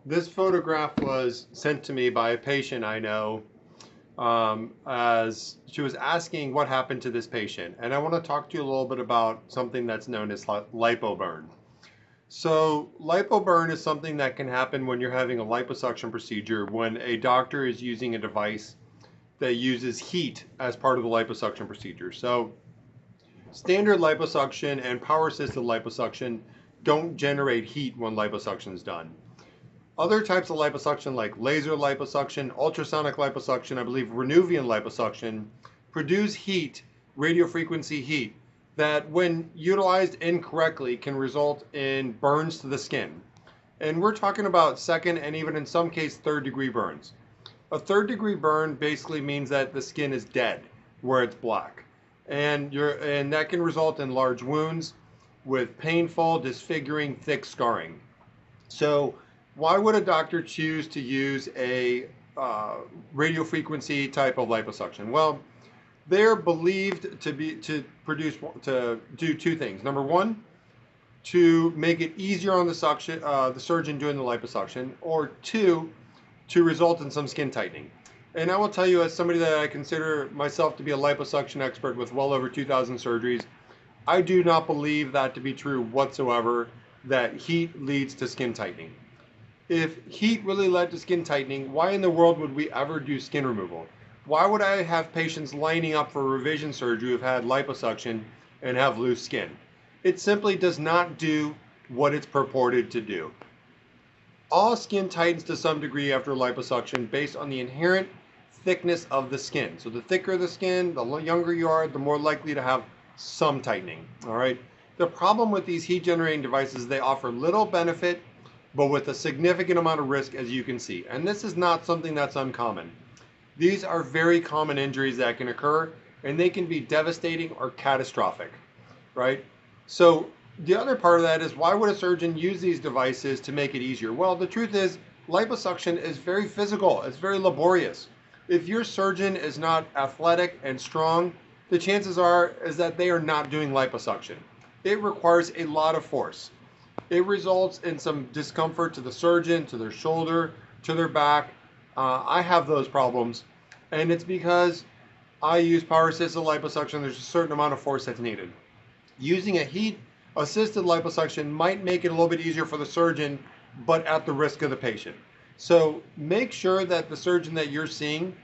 This photograph was sent to me by a patient I know, as she was asking what happened to this patient. And I want to talk to you a little bit about something that's known as lipo burn. So, lipo burn is something that can happen when you're having a liposuction procedure when a doctor is using a device that uses heat as part of the liposuction procedure. So, standard liposuction and power assisted liposuction don't generate heat when liposuction is done. Other types of liposuction, like laser liposuction, ultrasonic liposuction, I believe Renuvian liposuction, produce heat, radiofrequency heat, that when utilized incorrectly can result in burns to the skin. And we're talking about second and even in some cases third degree burns. A third degree burn basically means that the skin is dead where it's black. And that can result in large wounds with painful, disfiguring, thick scarring. So, why would a doctor choose to use a radio frequency type of liposuction? Well, they're believed to do two things. Number one, to make it easier on the surgeon doing the liposuction, or two, to result in some skin tightening. And I will tell you, as somebody that I consider myself to be a liposuction expert with well over 2,000 surgeries, I do not believe that to be true whatsoever, that heat leads to skin tightening. If heat really led to skin tightening, why in the world would we ever do skin removal? Why would I have patients lining up for revision surgery who've had liposuction and have loose skin? It simply does not do what it's purported to do. All skin tightens to some degree after liposuction based on the inherent thickness of the skin. So the thicker the skin, the younger you are, the more likely to have some tightening. All right. The problem with these heat generating devices is they offer little benefit but with a significant amount of risk, as you can see. And this is not something that's uncommon. These are very common injuries that can occur, and they can be devastating or catastrophic, right? So the other part of that is, why would a surgeon use these devices to make it easier? Well, the truth is, liposuction is very physical. It's very laborious. If your surgeon is not athletic and strong, the chances are is that they are not doing liposuction. It requires a lot of force. It results in some discomfort to the surgeon, to their shoulder, to their back. I have those problems, and it's because I use power assisted liposuction. There's a certain amount of force that's needed. Using a heat assisted liposuction might make it a little bit easier for the surgeon, but at the risk of the patient. So make sure that the surgeon that you're seeing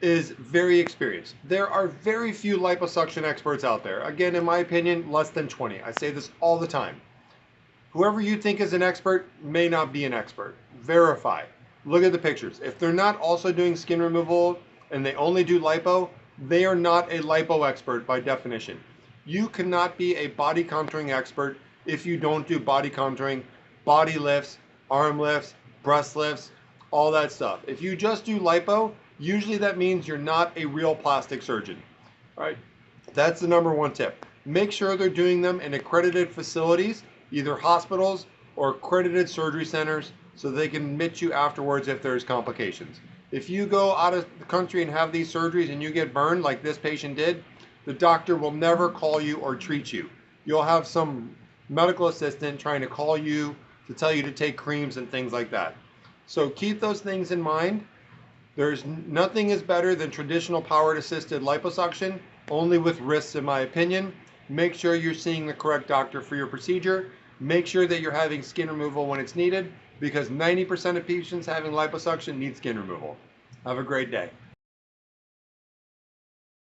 is very experienced. There are very few liposuction experts out there. Again, in my opinion, less than 20. I say this all the time. Whoever you think is an expert may not be an expert. Verify. Look at the pictures. If they're not also doing skin removal and they only do lipo, they are not a lipo expert by definition. You cannot be a body contouring expert if you don't do body contouring, body lifts, arm lifts, breast lifts, all that stuff. If you just do lipo, usually that means you're not a real plastic surgeon. All right? That's the number one tip. Make sure they're doing them in accredited facilities, either hospitals or accredited surgery centers, so they can admit you afterwards if there's complications. If you go out of the country and have these surgeries and you get burned like this patient did, the doctor will never call you or treat you. You'll have some medical assistant trying to call you to tell you to take creams and things like that. So keep those things in mind. There's nothing is better than traditional powered assisted liposuction, only with risks in my opinion. Make sure you're seeing the correct doctor for your procedure. Make sure that you're having skin removal when it's needed, because 90% of patients having liposuction need skin removal. Have a great day.